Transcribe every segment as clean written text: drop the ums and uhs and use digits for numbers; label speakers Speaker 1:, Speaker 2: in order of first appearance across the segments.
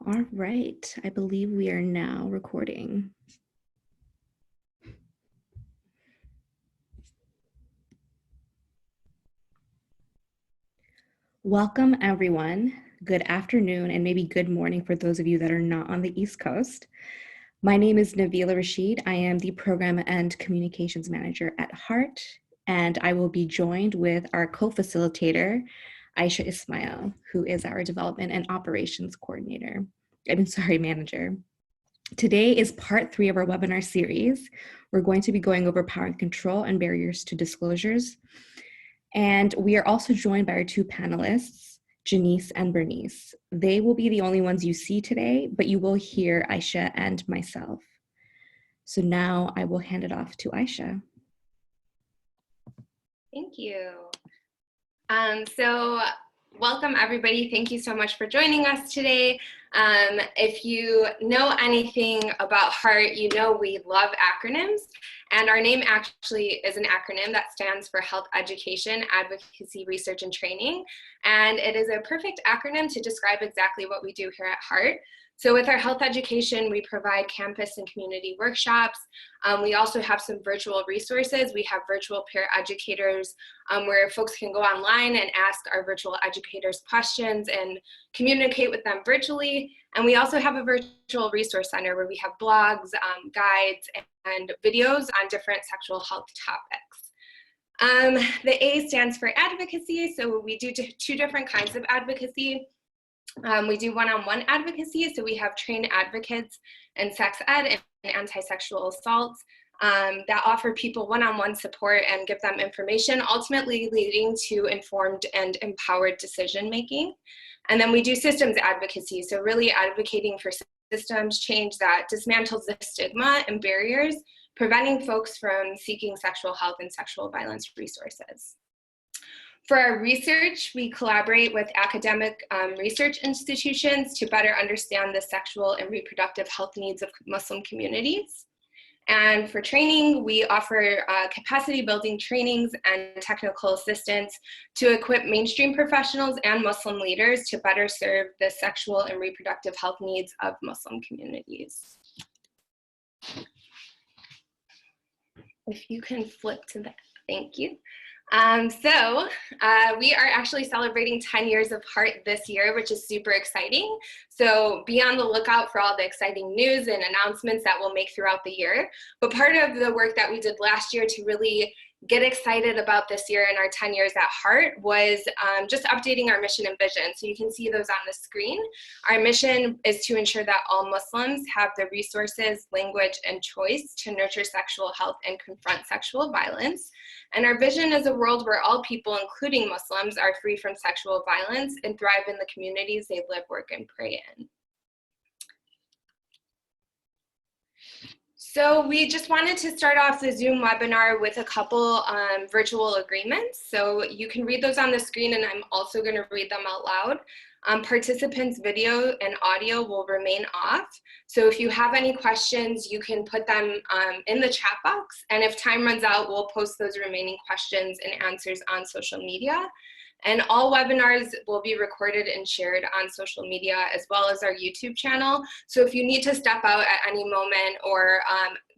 Speaker 1: All right, I believe we are now recording. Welcome everyone. Good afternoon and maybe good morning for those of you that are not on the East Coast. My name is Nabila Rashid. I am the Program and Communications Manager at HEART, and I will be joined with our co-facilitator, Aisha Ismail, who is our Development and Operations Coordinator. Manager. Today is part 3 of our webinar series. We're going to be going over power and control and barriers to disclosures. And we are also joined by our 2 panelists, Janice and Bernice. They will be the only ones you see today, but you will hear Aisha and myself. So now I will hand it off to Aisha.
Speaker 2: Thank you. Welcome everybody. Thank you so much for joining us today. If you know anything about HEART, you know we love acronyms, and our name actually is an acronym that stands for Health Education, Advocacy, Research, and Training, and it is a perfect acronym to describe exactly what we do here at HEART. So with our health education, we provide campus and community workshops. We also have some virtual resources. We have virtual peer educators where folks can go online and ask our virtual educators questions and communicate with them virtually. And we also have a virtual resource center where we have blogs, guides, and videos on different sexual health topics. The A stands for advocacy. So we do 2 different kinds of advocacy. We do one-on-one advocacy, so we have trained advocates in sex ed and anti-sexual assault that offer people one-on-one support and give them information, ultimately leading to informed and empowered decision-making. And then we do systems advocacy, so really advocating for systems change that dismantles the stigma and barriers, preventing folks from seeking sexual health and sexual violence resources. For our research, we collaborate with academic research institutions to better understand the sexual and reproductive health needs of Muslim communities. And for training, we offer capacity building trainings and technical assistance to equip mainstream professionals and Muslim leaders to better serve the sexual and reproductive health needs of Muslim communities. If you can flip to that, thank you. We are actually celebrating 10 years of HEART this year, which is super exciting. So be on the lookout for all the exciting news and announcements that we'll make throughout the year. But part of the work that we did last year to really get excited about this year and our 10 years at HEART was just updating our mission and vision. So you can see those on the screen. Our mission is to ensure that all Muslims have the resources, language, and choice to nurture sexual health and confront sexual violence. And our vision is a world where all people, including Muslims, are free from sexual violence and thrive in the communities they live, work, and pray in. So we just wanted to start off the Zoom webinar with a couple virtual agreements. So you can read those on the screen, and I'm also going to read them out loud. Participants' video and audio will remain off. So if you have any questions, you can put them in the chat box. And if time runs out, we'll post those remaining questions and answers on social media. And all webinars will be recorded and shared on social media as well as our YouTube channel. So if you need to step out at any moment or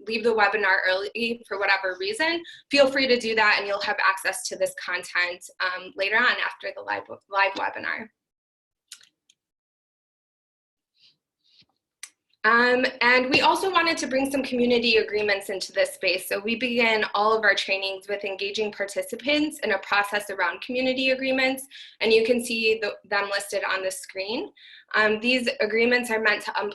Speaker 2: leave the webinar early for whatever reason, feel free to do that and you'll have access to this content later on after the live webinar. And we also wanted to bring some community agreements into this space. So we begin all of our trainings with engaging participants in a process around community agreements, and you can see them listed on the screen. These agreements are meant to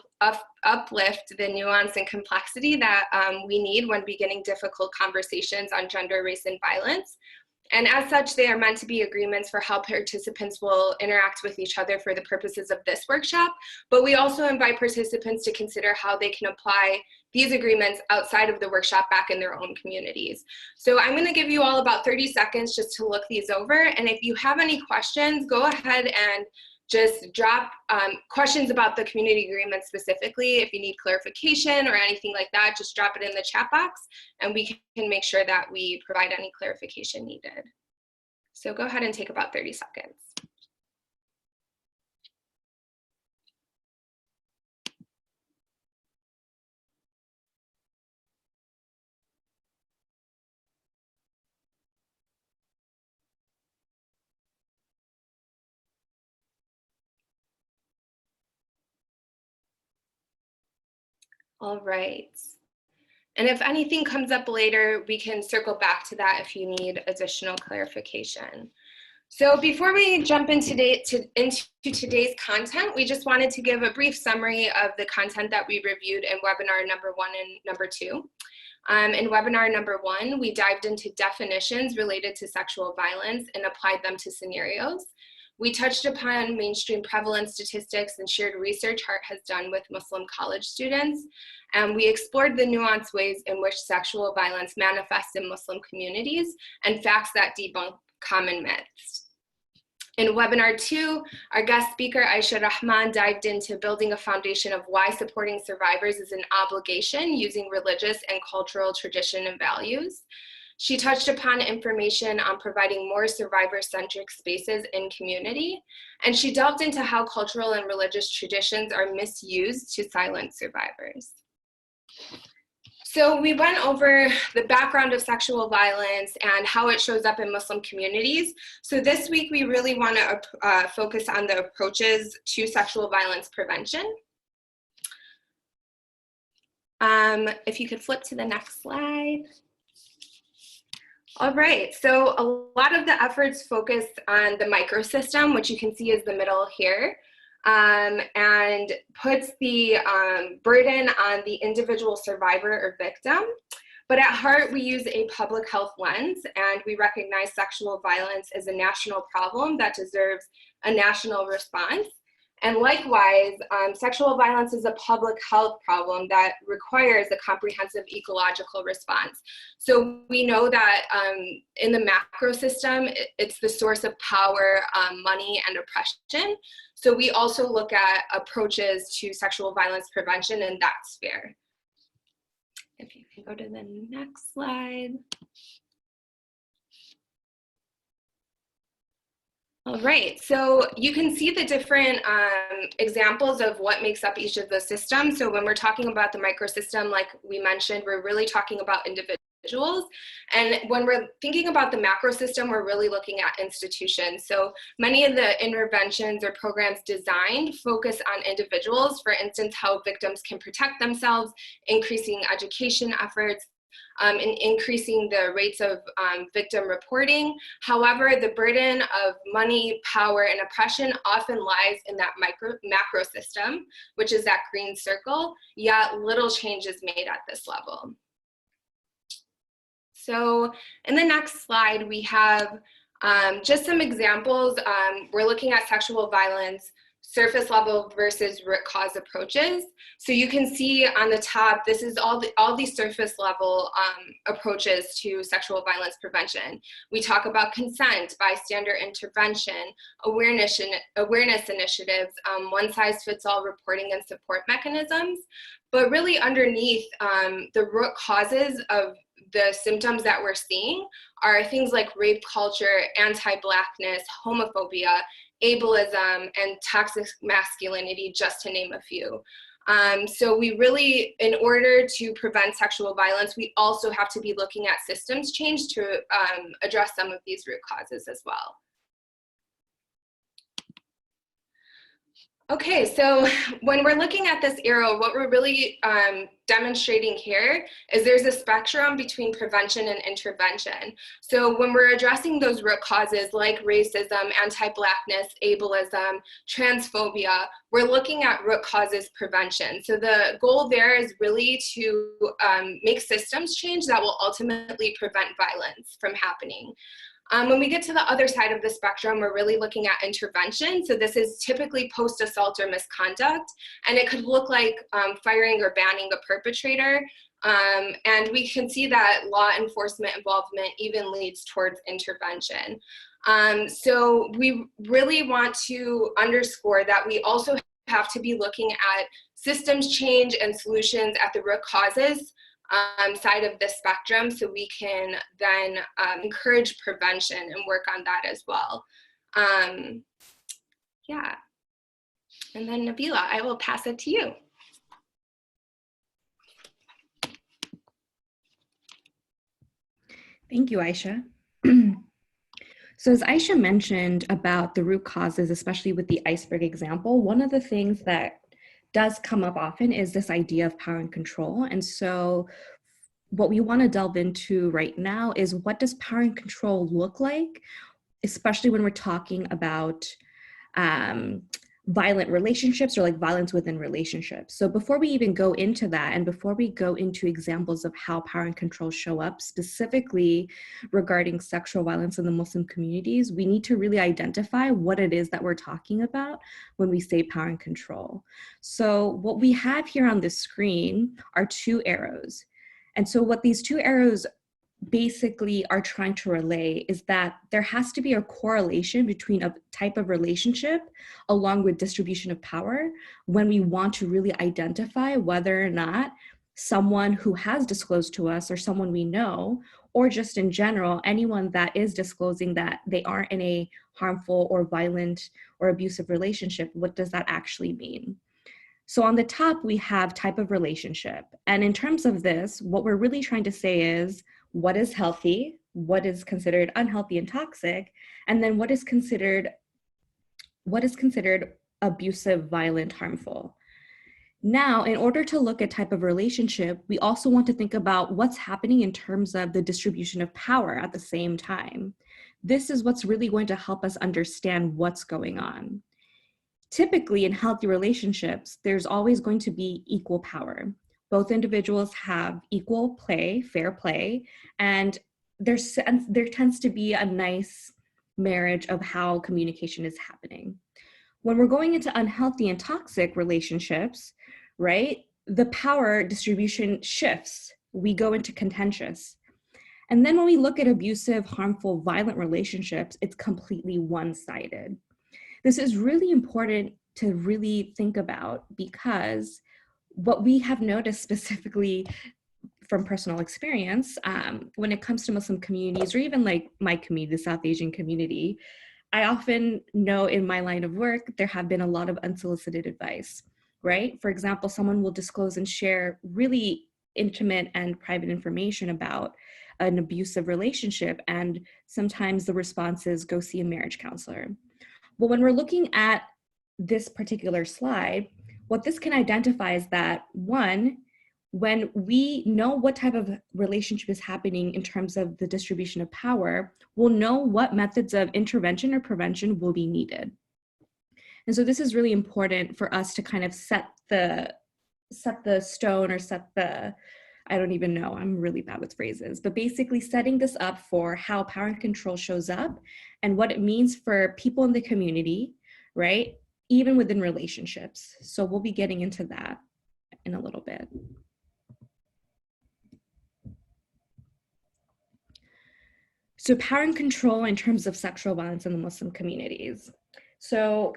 Speaker 2: uplift the nuance and complexity that we need when beginning difficult conversations on gender, race, and violence. And as such, they are meant to be agreements for how participants will interact with each other for the purposes of this workshop. But we also invite participants to consider how they can apply these agreements outside of the workshop back in their own communities. So I'm going to give you all about 30 seconds just to look these over. And if you have any questions, go ahead and just drop questions about the community agreement specifically. If you need clarification or anything like that, just drop it in the chat box and we can make sure that we provide any clarification needed. So go ahead and take about 30 seconds. All right. And if anything comes up later, we can circle back to that if you need additional clarification. So before we jump into today's content, we just wanted to give a brief summary of the content that we reviewed in webinar number 1 and number 2. In webinar number 1, we dived into definitions related to sexual violence and applied them to scenarios. We touched upon mainstream prevalence statistics and shared research HEART has done with Muslim college students. And we explored the nuanced ways in which sexual violence manifests in Muslim communities and facts that debunk common myths. In webinar 2, our guest speaker, Aisha Rahman, dived into building a foundation of why supporting survivors is an obligation using religious and cultural tradition and values. She touched upon information on providing more survivor-centric spaces in community, and she delved into how cultural and religious traditions are misused to silence survivors. So we went over the background of sexual violence and how it shows up in Muslim communities. So this week, we really want to focus on the approaches to sexual violence prevention. If you could flip to the next slide. All right, so a lot of the efforts focus on the microsystem, which you can see is the middle here, and puts the burden on the individual survivor or victim. But at heart, we use a public health lens, and we recognize sexual violence as a national problem that deserves a national response. And likewise, sexual violence is a public health problem that requires a comprehensive ecological response. So we know that in the macro system, it's the source of power, money, and oppression. So we also look at approaches to sexual violence prevention in that sphere. If you can go to the next slide. All right, so you can see the different examples of what makes up each of the systems. So when we're talking about the microsystem, like we mentioned, we're really talking about individuals. And when we're thinking about the macro system, we're really looking at institutions. So many of the interventions or programs designed focus on individuals, for instance, how victims can protect themselves, increasing education efforts, and increasing the rates of victim reporting. However, the burden of money, power, and oppression often lies in that macro system, which is that green circle, yet little change is made at this level. So in the next slide, we have just some examples. We're looking at sexual violence surface level versus root cause approaches. So you can see on the top, this is all these surface level approaches to sexual violence prevention. We talk about consent, bystander intervention, awareness initiatives, one-size-fits-all reporting and support mechanisms. But really underneath, the root causes of the symptoms that we're seeing are things like rape culture, anti-Blackness, homophobia, ableism, and toxic masculinity, just to name a few. So we really, in order to prevent sexual violence, we also have to be looking at systems change to address some of these root causes as well. Okay, so when we're looking at this arrow, what we're really demonstrating here is there's a spectrum between prevention and intervention. So when we're addressing those root causes like racism, anti-Blackness, ableism, transphobia, we're looking at root causes prevention. So the goal there is really to make systems change that will ultimately prevent violence from happening. When we get to the other side of the spectrum, we're really looking at intervention. So this is typically post-assault or misconduct, and it could look like firing or banning a perpetrator. And we can see that law enforcement involvement even leads towards intervention. So we really want to underscore that we also have to be looking at systems change and solutions at the root causes side of the spectrum, so we can then encourage prevention and work on that as well. Yeah, and then Nabila, I will pass it to you.
Speaker 1: Thank you, Aisha. So as Aisha mentioned about the root causes, especially with the iceberg example, one of the things that does come up often is this idea of power and control. And so what we want to delve into right now is, what does power and control look like, especially when we're talking about violent relationships, or like violence within relationships. So before we even go into that, and before we go into examples of how power and control show up specifically regarding sexual violence in the Muslim communities, we need to really identify what it is that we're talking about when we say power and control. So what we have here on the screen are two arrows. And so what these two arrows basically are trying to relay is that there has to be a correlation between a type of relationship along with distribution of power when we want to really identify whether or not someone who has disclosed to us, or someone we know, or just in general, anyone that is disclosing that they aren't in a harmful or violent or abusive relationship, what does that actually mean? So on the top, we have type of relationship. And in terms of this, what we're really trying to say is, what is healthy, what is considered unhealthy and toxic, and then what is considered abusive, violent, harmful. Now, in order to look at type of relationship, we also want to think about what's happening in terms of the distribution of power at the same time. This is what's really going to help us understand what's going on. Typically, in healthy relationships, there's always going to be equal power. Both individuals have equal play, fair play, and there tends to be a nice marriage of how communication is happening. When we're going into unhealthy and toxic relationships, right, the power distribution shifts. We go into contentious. And then when we look at abusive, harmful, violent relationships, it's completely one-sided. This is really important to really think about, because what we have noticed specifically from personal experience, when it comes to Muslim communities, or even like my community, the South Asian community, I often know in my line of work, there have been a lot of unsolicited advice, right? For example, someone will disclose and share really intimate and private information about an abusive relationship, and sometimes the response is, go see a marriage counselor. Well, when we're looking at this particular slide, what this can identify is that, one, when we know what type of relationship is happening in terms of the distribution of power, we'll know what methods of intervention or prevention will be needed. And so this is really important for us to kind of set the stone, or set the, I don't even know, I'm really bad with phrases, but basically setting this up for how power and control shows up and what it means for people in the community, right? Even within relationships. So we'll be getting into that in a little bit. So power and control in terms of sexual violence in the Muslim communities. So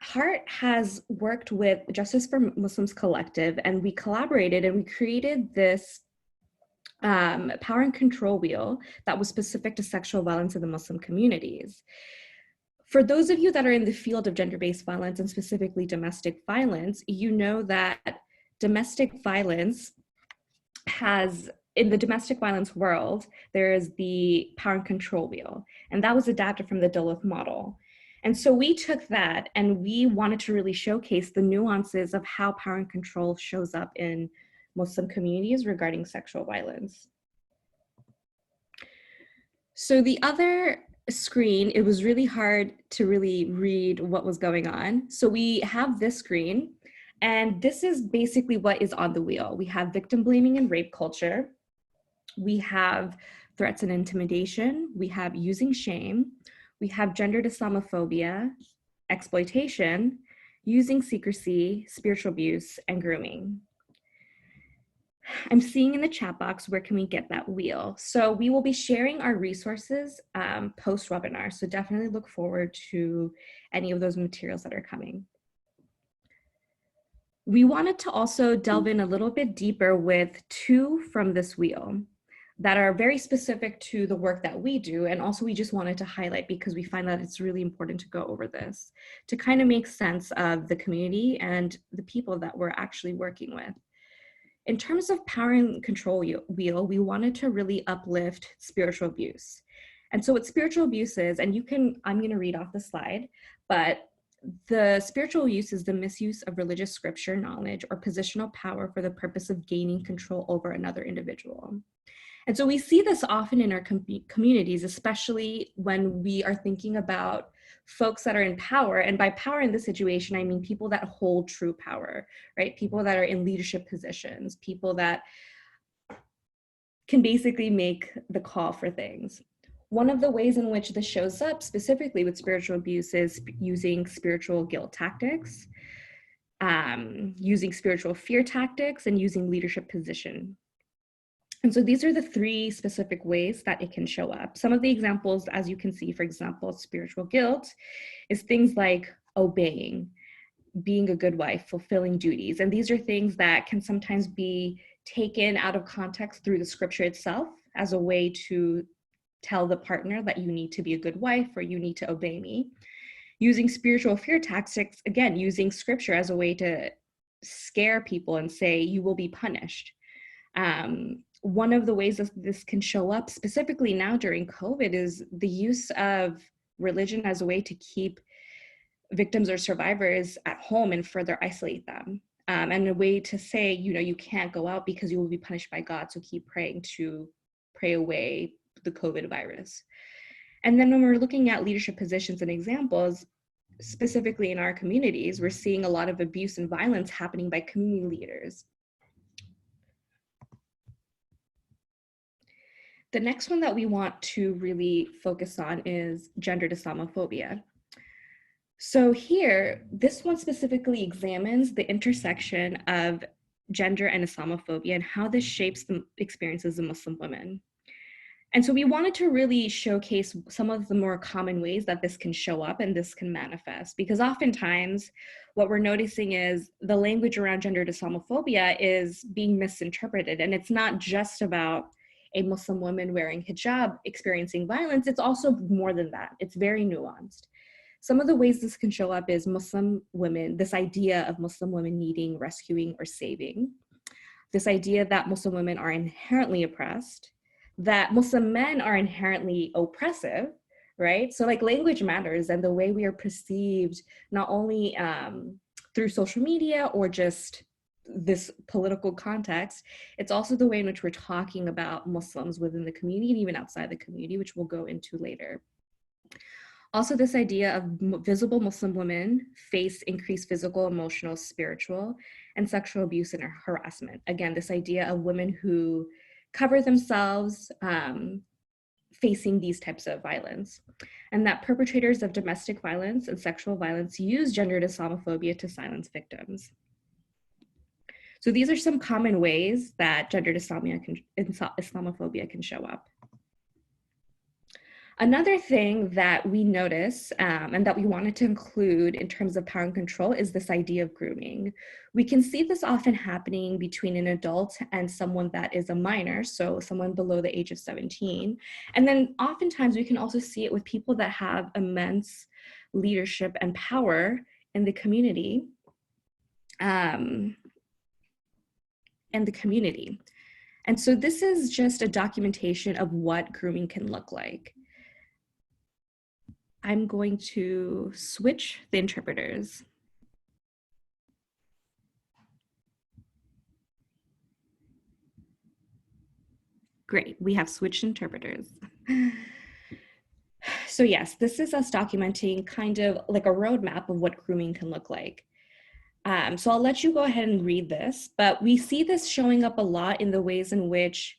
Speaker 1: HEART has worked with Justice for Muslims Collective, and we collaborated and we created this power and control wheel that was specific to sexual violence in the Muslim communities. For those of you that are in the field of gender-based violence, and specifically domestic violence, you know that domestic violence has, in the domestic violence world, there is the power and control wheel, and that was adapted from the Duluth model. And so we took that and we wanted to really showcase the nuances of how power and control shows up in Muslim communities regarding sexual violence. So the other screen, it was really hard to really read what was going on. So we have this screen, and this is basically what is on the wheel. We have victim blaming and rape culture. We have threats and intimidation. We have using shame. We have gendered Islamophobia, exploitation, using secrecy, spiritual abuse, and grooming. I'm seeing in the chat box, where can we get that wheel? So we will be sharing our resources post-webinar. So definitely look forward to any of those materials that are coming. We wanted to also delve in a little bit deeper with two from this wheel that are very specific to the work that we do. And also we just wanted to highlight, because we find that it's really important to go over this to kind of make sense of the community and the people that we're actually working with. In terms of power and control wheel, we wanted to really uplift spiritual abuse. And so what spiritual abuse is, and I'm going to read off the slide, but the spiritual use is the misuse of religious scripture knowledge or positional power for the purpose of gaining control over another individual. And so we see this often in our communities, especially when we are thinking about folks that are in power. And by power in this situation, I mean people that hold true power, right? People that are in leadership positions, people that can basically make the call for things. One of the ways in which this shows up specifically with spiritual abuse is using spiritual guilt tactics, using spiritual fear tactics, and using leadership position. And so these are the three specific ways that it can show up. Some of the examples, as you can see, for example, spiritual guilt is things like obeying, being a good wife, fulfilling duties. And these are things that can sometimes be taken out of context through the scripture itself as a way to tell the partner that you need to be a good wife or you need to obey me. Using spiritual fear tactics, again, using scripture as a way to scare people and say, you will be punished. One of the ways that this can show up specifically now during COVID is the use of religion as a way to keep victims or survivors at home and further isolate them. And a way to say, you can't go out because you will be punished by God. So keep praying to pray away the COVID virus. And then when we're looking at leadership positions and examples, specifically in our communities, we're seeing a lot of abuse and violence happening by community leaders. The next one that we want to really focus on is gendered Islamophobia. So here, this one specifically examines the intersection of gender and Islamophobia and how this shapes the experiences of Muslim women. And so we wanted to really showcase some of the more common ways that this can show up and this can manifest, because oftentimes what we're noticing is the language around gendered Islamophobia is being misinterpreted. And it's not just about a Muslim woman wearing hijab experiencing violence, it's also more than that. It's very nuanced. Some of the ways this can show up is Muslim women, this idea of Muslim women needing rescuing or saving, this idea that Muslim women are inherently oppressed, that Muslim men are inherently oppressive, right? So like language matters, and the way we are perceived, not only through social media or just this political context, it's also the way in which we're talking about Muslims within the community and even outside the community, which we'll go into later. Also, this idea of visible Muslim women face increased physical, emotional, spiritual, and sexual abuse and harassment. Again, this idea of women who cover themselves facing these types of violence, and that perpetrators of domestic violence and sexual violence use gendered Islamophobia to silence victims. So these are some common ways that gendered Islamophobia can show up. Another thing that we notice and that we wanted to include in terms of power and control is this idea of grooming. We can see this often happening between an adult and someone that is a minor, so someone below the age of 17. And then oftentimes we can also see it with people that have immense leadership and power in the community. And so this is just a documentation of what grooming can look like. I'm going to switch the interpreters. Great, we have switched interpreters. So yes, this is us documenting kind of like a roadmap of what grooming can look like. So I'll let you go ahead and read this, but we see this showing up a lot in the ways in which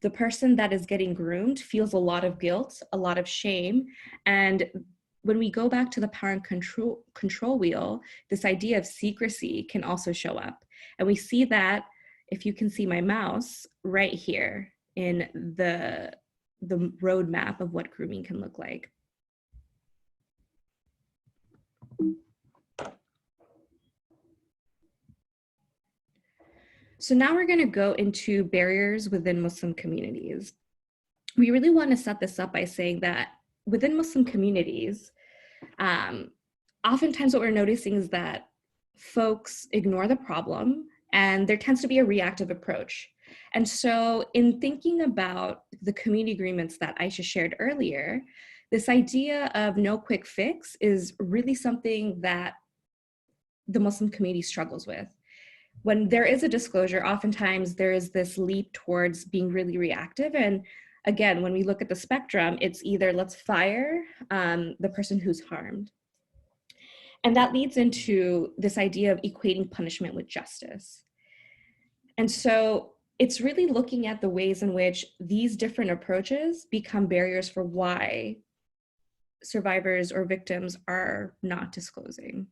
Speaker 1: the person that is getting groomed feels a lot of guilt, a lot of shame. And when we go back to the power and control wheel, this idea of secrecy can also show up. And we see that, if you can see my mouse, right here in the roadmap of what grooming can look like. So now we're going to go into barriers within Muslim communities. We really want to set this up by saying that within Muslim communities, oftentimes what we're noticing is that folks ignore the problem and there tends to be a reactive approach. And so in thinking about the community agreements that Aisha shared earlier, This idea of no quick fix is really something that the Muslim community struggles with. When there is a disclosure, oftentimes there is this leap towards being really reactive. And again, when we look at the spectrum, it's either let's fire the person who's harmed. And that leads into this idea of equating punishment with justice. And so it's really looking at the ways in which these different approaches become barriers for why survivors or victims are not disclosing.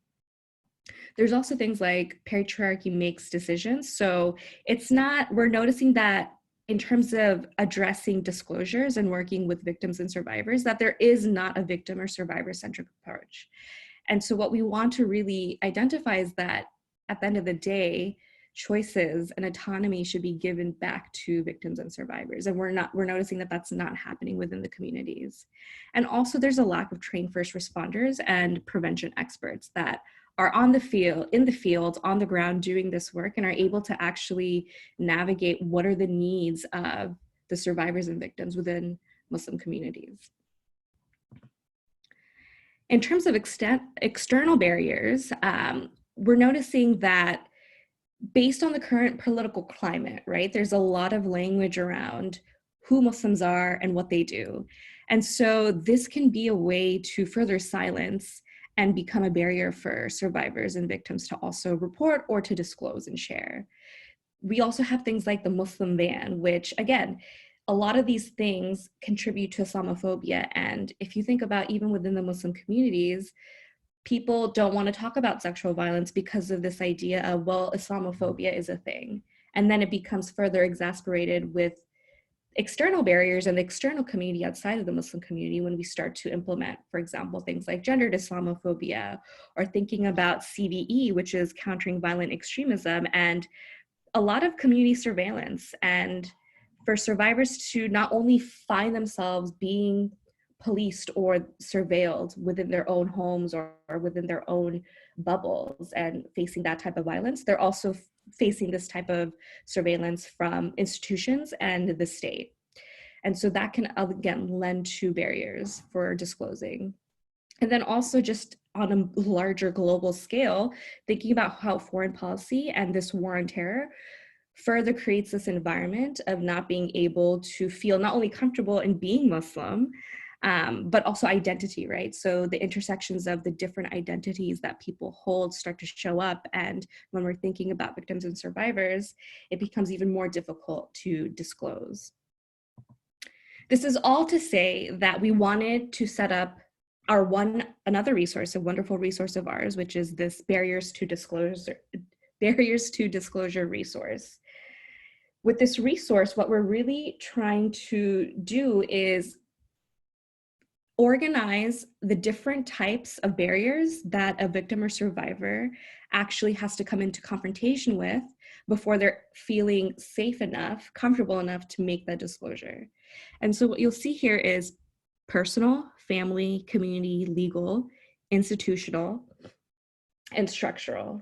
Speaker 1: There's also things like patriarchy makes decisions. So it's not, we're noticing that in terms of addressing disclosures and working with victims and survivors, that there is not a victim or survivor-centric approach. And so what we want to really identify is that at the end of the day, choices and autonomy should be given back to victims and survivors. And we're noticing that that's not happening within the communities. And also there's a lack of trained first responders and prevention experts that are in the field, on the ground doing this work and are able to actually navigate what are the needs of the survivors and victims within Muslim communities. In terms of external barriers, we're noticing that based on the current political climate, right, there's a lot of language around who Muslims are and what they do. And so this can be a way to further silence and become a barrier for survivors and victims to also report or to disclose and share. We also have things like the Muslim ban, which again, a lot of these things contribute to Islamophobia. And if you think about even within the Muslim communities, people don't want to talk about sexual violence because of this idea of, well, Islamophobia is a thing. And then it becomes further exacerbated with external barriers and the external community outside of the Muslim community when we start to implement, for example, things like gendered Islamophobia, or thinking about CVE, which is countering violent extremism, and a lot of community surveillance. And for survivors to not only find themselves being policed or surveilled within their own homes or within their own bubbles and facing that type of violence, they're also facing this type of surveillance from institutions and the state. And so that can, again, lend to barriers for disclosing. And then also just on a larger global scale, thinking about how foreign policy and this war on terror further creates this environment of not being able to feel not only comfortable in being Muslim, but also identity, right? So the intersections of the different identities that people hold start to show up. And when we're thinking about victims and survivors, it becomes even more difficult to disclose. This is all to say that we wanted to set up another resource, a wonderful resource of ours, which is this barriers to disclosure resource. With this resource, what we're really trying to do is organize the different types of barriers that a victim or survivor actually has to come into confrontation with before they're feeling safe enough, comfortable enough to make that disclosure. And so what you'll see here is personal, family, community, legal, institutional, and structural.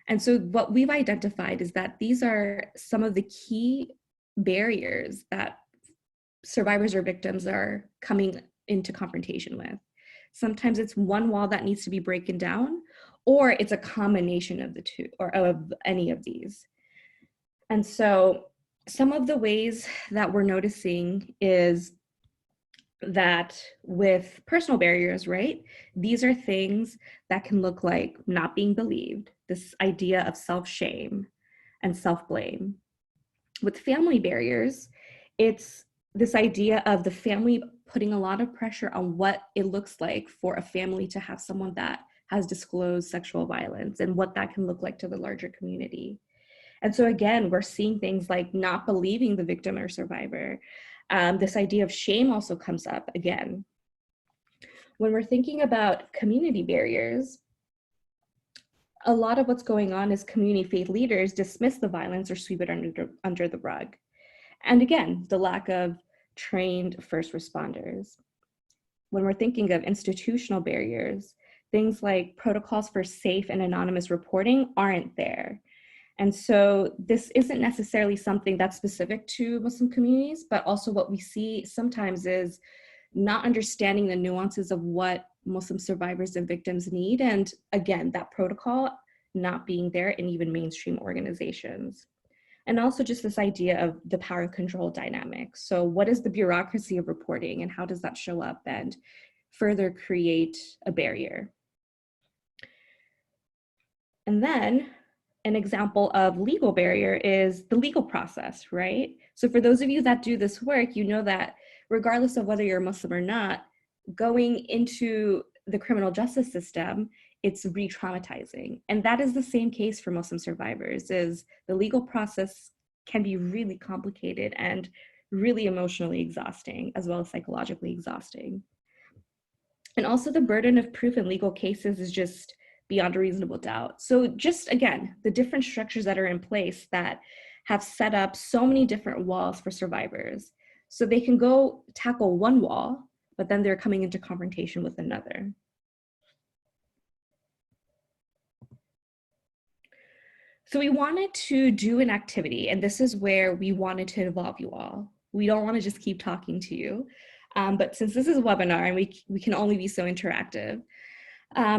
Speaker 1: And so what we've identified is that these are some of the key barriers that survivors or victims are coming into confrontation with. Sometimes it's one wall that needs to be broken down, or it's a combination of the two, or of any of these. And so some of the ways that we're noticing is that with personal barriers, right, these are things that can look like not being believed, this idea of self-shame and self-blame. With family barriers, it's this idea of the family putting a lot of pressure on what it looks like for a family to have someone that has disclosed sexual violence and what that can look like to the larger community. And so again, we're seeing things like not believing the victim or survivor. This idea of shame also comes up again. When we're thinking about community barriers, a lot of what's going on is community faith leaders dismiss the violence or sweep it under the rug. And again, the lack of trained first responders. When we're thinking of institutional barriers, things like protocols for safe and anonymous reporting aren't there. And so this isn't necessarily something that's specific to Muslim communities, but also what we see sometimes is not understanding the nuances of what Muslim survivors and victims need. And again, that protocol not being there in even mainstream organizations. And also just this idea of the power control dynamic. So what is the bureaucracy of reporting and how does that show up and further create a barrier? And then an example of legal barrier is the legal process, right? So for those of you that do this work, you know that regardless of whether you're Muslim or not, going into the criminal justice system, it's re-traumatizing. And that is the same case for Muslim survivors, is the legal process can be really complicated and really emotionally exhausting, as well as psychologically exhausting. And also the burden of proof in legal cases is just beyond a reasonable doubt. So just again, the different structures that are in place that have set up so many different walls for survivors. So they can go tackle one wall, but then they're coming into confrontation with another. So we wanted to do an activity, and this is where we wanted to involve you all. We don't want to just keep talking to you, but since this is a webinar and we can only be so interactive,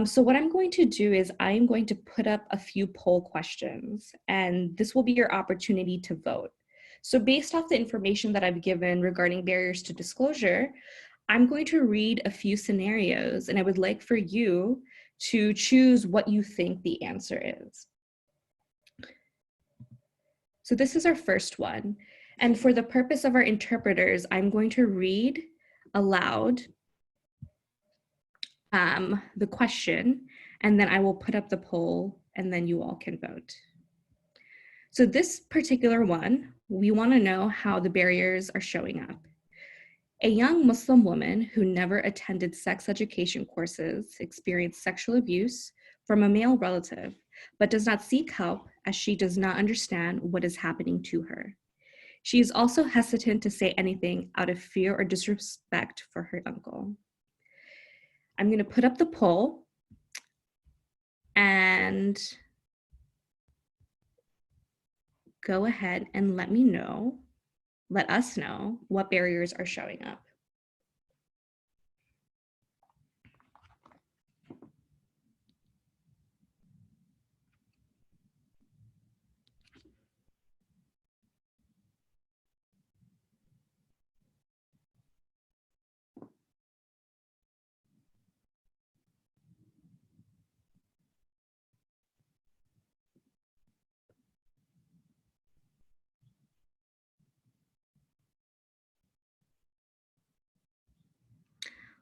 Speaker 1: so what I'm going to do is I'm going to put up a few poll questions, and this will be your opportunity to vote. So based off the information that I've given regarding barriers to disclosure, I'm going to read a few scenarios, and I would like for you to choose what you think the answer is. So this is our first one. And for the purpose of our interpreters, I'm going to read aloud the question, and then I will put up the poll, and then you all can vote. So this particular one, we want to know how the barriers are showing up. A young Muslim woman who never attended sex education courses experienced sexual abuse from a male relative, but does not seek help as she does not understand what is happening to her. She is also hesitant to say anything out of fear or disrespect for her uncle. I'm going to put up the poll and go ahead and let us know what barriers are showing up.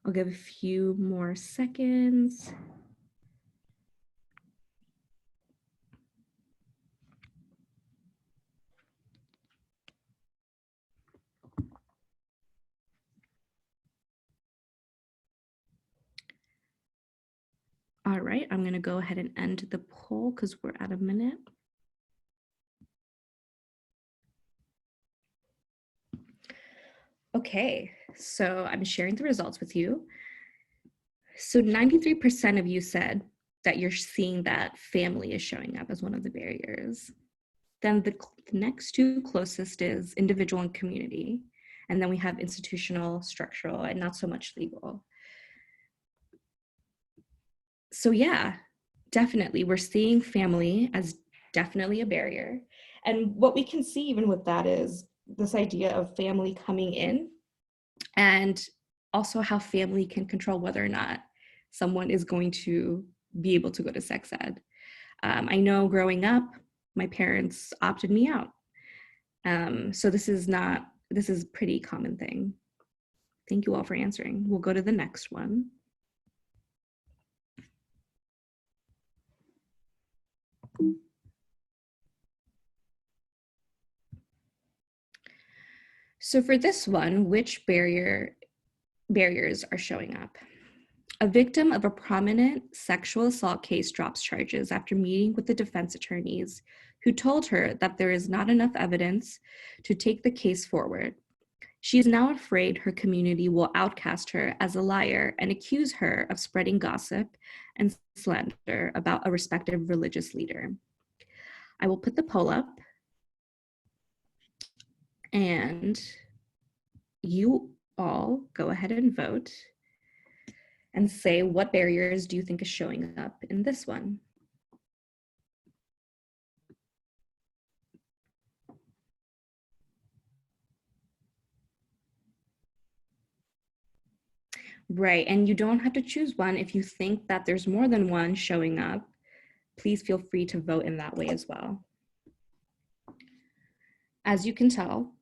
Speaker 1: I'll give a few more seconds. All right, I'm going to go ahead and end the poll because we're at a minute. Okay, so I'm sharing the results with you. So 93% of you said that you're seeing that family is showing up as one of the barriers. Then the next two closest is individual and community. And then we have institutional, structural, and not so much legal. So yeah, definitely, we're seeing family as definitely a barrier. And what we can see even with that is this idea of family coming in, and also how family can control whether or not someone is going to be able to go to sex ed. I know growing up, my parents opted me out. So this is a pretty common thing. Thank you all for answering. We'll go to the next one. So for this one, which barriers are showing up? A victim of a prominent sexual assault case drops charges after meeting with the defense attorneys who told her that there is not enough evidence to take the case forward. She is now afraid her community will outcast her as a liar and accuse her of spreading gossip and slander about a respected religious leader. I will put the poll up, and you all go ahead and vote and say what barriers do you think is showing up in this one? Right, and you don't have to choose one. If you think that there's more than one showing up, please feel free to vote in that way as well. As you can tell,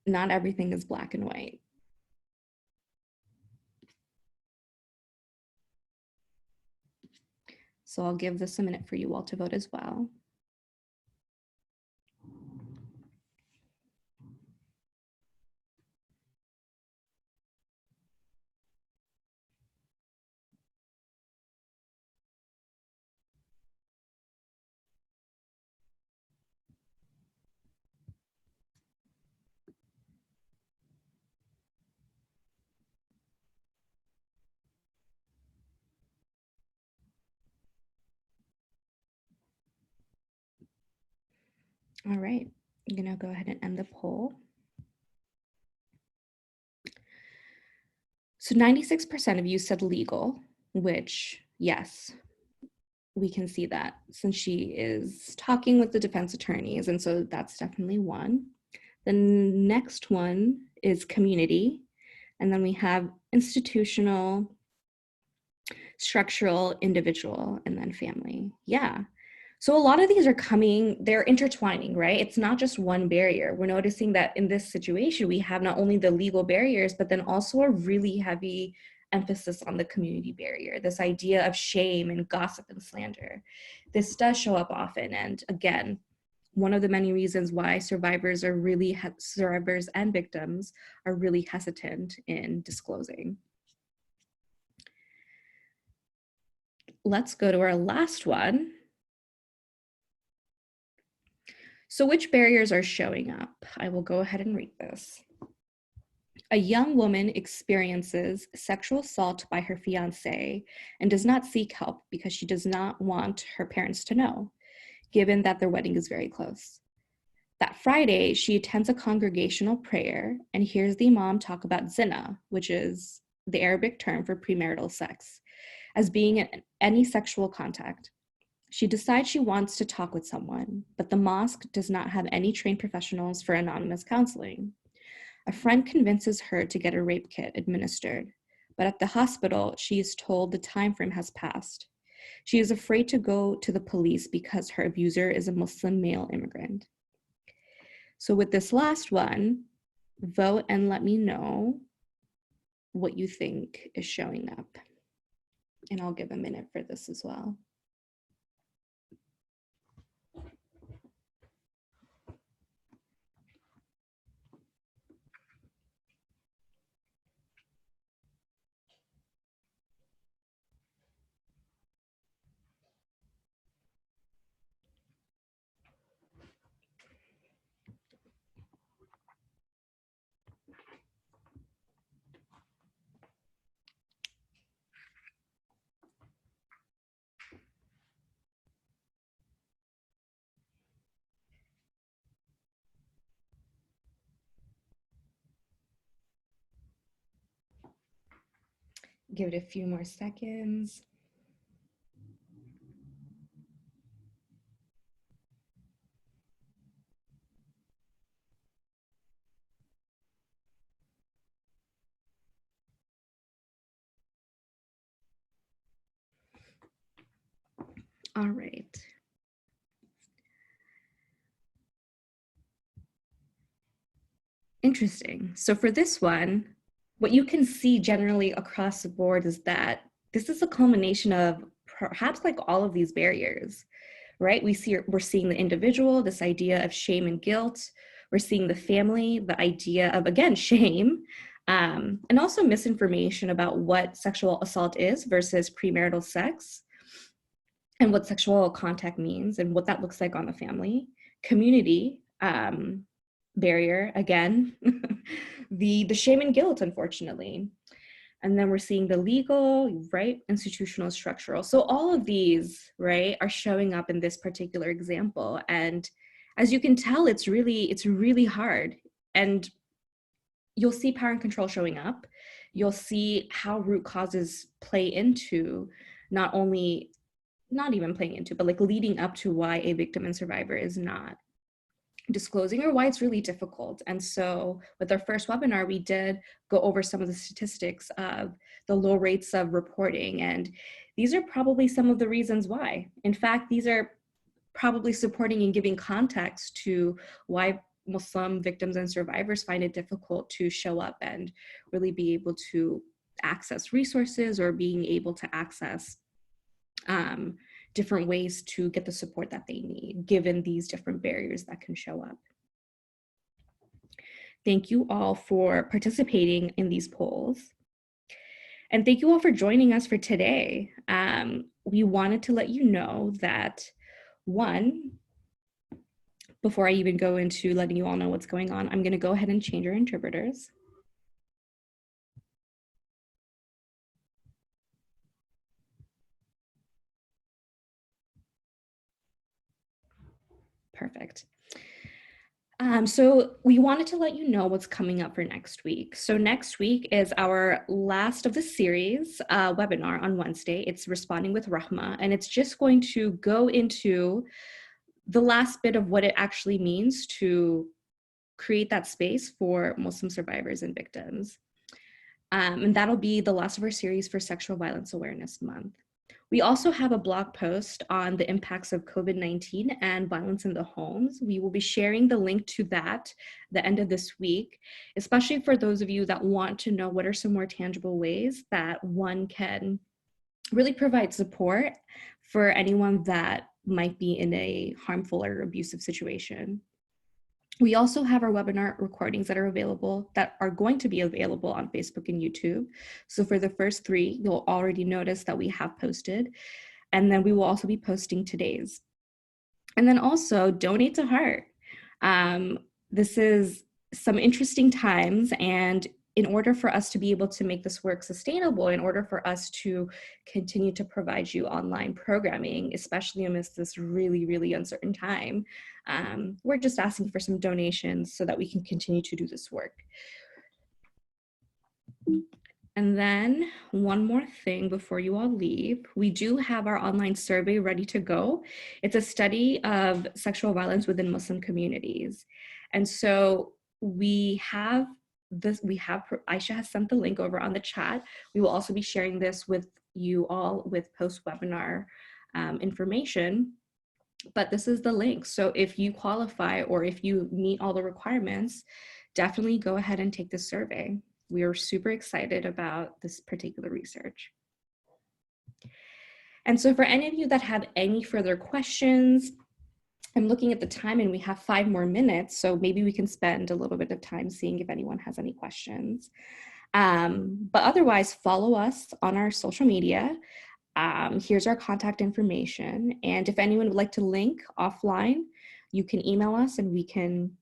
Speaker 1: not everything is black and white. So I'll give this a minute for you all to vote as well. All right, I'm gonna go ahead and end the poll. So 96% of you said legal, which, yes, we can see that since she is talking with the defense attorneys, and so that's definitely one. The next one is community, and then we have institutional, structural, individual, and then family. Yeah. So a lot of these are coming, they're intertwining, right? It's not just one barrier. We're noticing that in this situation, we have not only the legal barriers, but then also a really heavy emphasis on the community barrier, this idea of shame and gossip and slander. This does show up often. And again, one of the many reasons why survivors and victims are really hesitant in disclosing. Let's go to our last one. So which barriers are showing up? I will go ahead and read this. A young woman experiences sexual assault by her fiancé and does not seek help because she does not want her parents to know, given that their wedding is very close. That Friday, she attends a congregational prayer and hears the imam talk about zina, which is the Arabic term for premarital sex, as being any sexual contact. She decides she wants to talk with someone, but the mosque does not have any trained professionals for anonymous counseling. A friend convinces her to get a rape kit administered, but at the hospital, she is told the time frame has passed. She is afraid to go to the police because her abuser is a Muslim male immigrant. So with this last one, vote and let me know what you think is showing up. And I'll give a minute for this as well. Give it a few more seconds. All right. Interesting. So for this one, what you can see generally across the board is that this is a culmination of perhaps like all of these barriers, right? We're seeing the individual, this idea of shame and guilt. We're seeing the family, the idea of, again, shame, and also misinformation about what sexual assault is versus premarital sex, and what sexual contact means and what that looks like on the family. Community, barrier, again, the shame and guilt, unfortunately. And then we're seeing the legal, right, institutional, structural. So all of these, right, are showing up in this particular example. And as you can tell, it's really hard. And you'll see power and control showing up. You'll see how root causes play into not even playing into, but like leading up to why a victim and survivor is not disclosing or why it's really difficult. And so with our first webinar, we did go over some of the statistics of the low rates of reporting. And these are probably some of the reasons why. In fact, these are probably supporting and giving context to why Muslim victims and survivors find it difficult to show up and really be able to access resources or being able to access different ways to get the support that they need, given these different barriers that can show up. Thank you all for participating in these polls. And thank you all for joining us for today. We wanted to let you know that, one, before I even go into letting you all know what's going on, I'm going to go ahead and change our interpreters. Perfect. So we wanted to let you know what's coming up for next week. So next week is our last of the series webinar on Wednesday. It's Responding with Rahma, and it's just going to go into the last bit of what it actually means to create that space for Muslim survivors and victims. And that'll be the last of our series for Sexual Violence Awareness Month. We also have a blog post on the impacts of COVID-19 and violence in the homes. We will be sharing the link to that the end of this week, especially for those of you that want to know what are some more tangible ways that one can really provide support for anyone that might be in a harmful or abusive situation. We also have our webinar recordings that are available, that are going to be available on Facebook and YouTube. So for the first 3, you'll already notice that we have posted, and then we will also be posting today's. And then also donate to Heart. This is some interesting times, and in order for us to be able to make this work sustainable, in order for us to continue to provide you online programming, especially amidst this really, really uncertain time, we're just asking for some donations so that we can continue to do this work. And then one more thing before you all leave, we do have our online survey ready to go. It's a study of sexual violence within Muslim communities. And so Aisha has sent the link over on the chat. We will also be sharing this with you all with post-webinar information, but this is the link. So if you qualify or if you meet all the requirements, definitely go ahead and take this survey. We are super excited about this particular research. And so for any of you that have any further questions, I'm looking at the time and we have 5 more minutes, so maybe we can spend a little bit of time seeing if anyone has any questions. But otherwise, follow us on our social media. Here's our contact information. And if anyone would like to link offline, you can email us and we can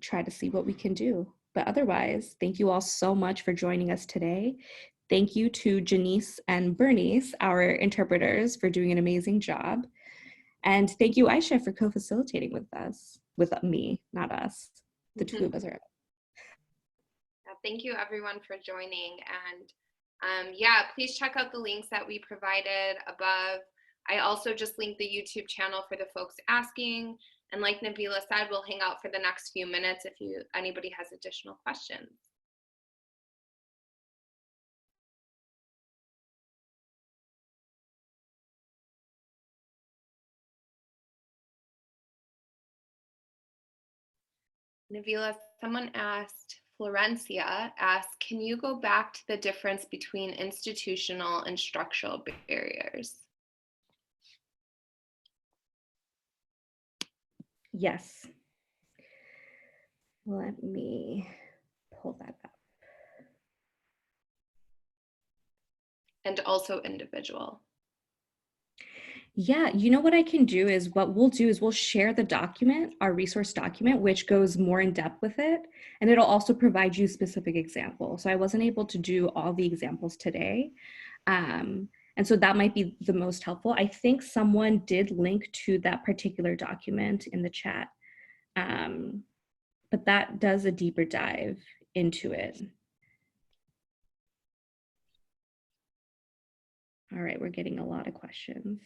Speaker 1: try to see what we can do. But otherwise, thank you all so much for joining us today. Thank you to Janice and Bernice, our interpreters, for doing an amazing job. And thank you, Aisha, for co-facilitating with us, with me, not us. The two of us are.
Speaker 2: Thank you everyone for joining. And yeah, please check out the links that we provided above. I also just linked the YouTube channel for the folks asking. And like Nabila said, we'll hang out for the next few minutes if anybody has additional questions. Nabila, someone asked, Florencia asked, can you go back to the difference between institutional and structural barriers?
Speaker 1: Yes. Let me pull that up.
Speaker 2: And also individual.
Speaker 1: Yeah, you know what I can do is what we'll do is we'll share the document, our resource document, which goes more in depth with it. And it'll also provide you specific examples. So I wasn't able to do all the examples today. And so that might be the most helpful. I think someone did link to that particular document in the chat. But that does a deeper dive into it. All right, we're getting a lot of questions.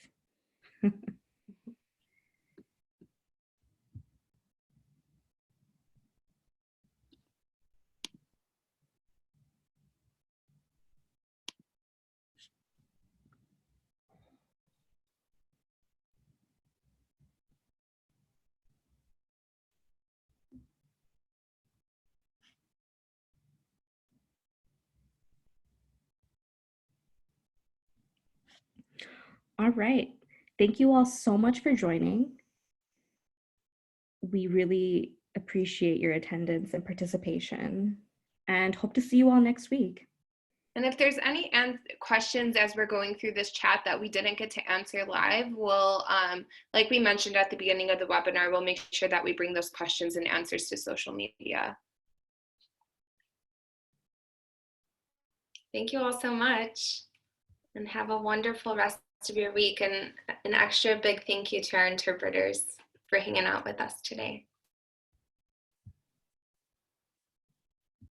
Speaker 1: All right. Thank you all so much for joining. We really appreciate your attendance and participation and hope to see you all next week.
Speaker 2: And if there's any questions as we're going through this chat that we didn't get to answer live, we'll, like we mentioned at the beginning of the webinar, we'll make sure that we bring those questions and answers to social media. Thank you all so much, and have a wonderful rest of your week, and an extra big thank you to our interpreters for hanging out with us today.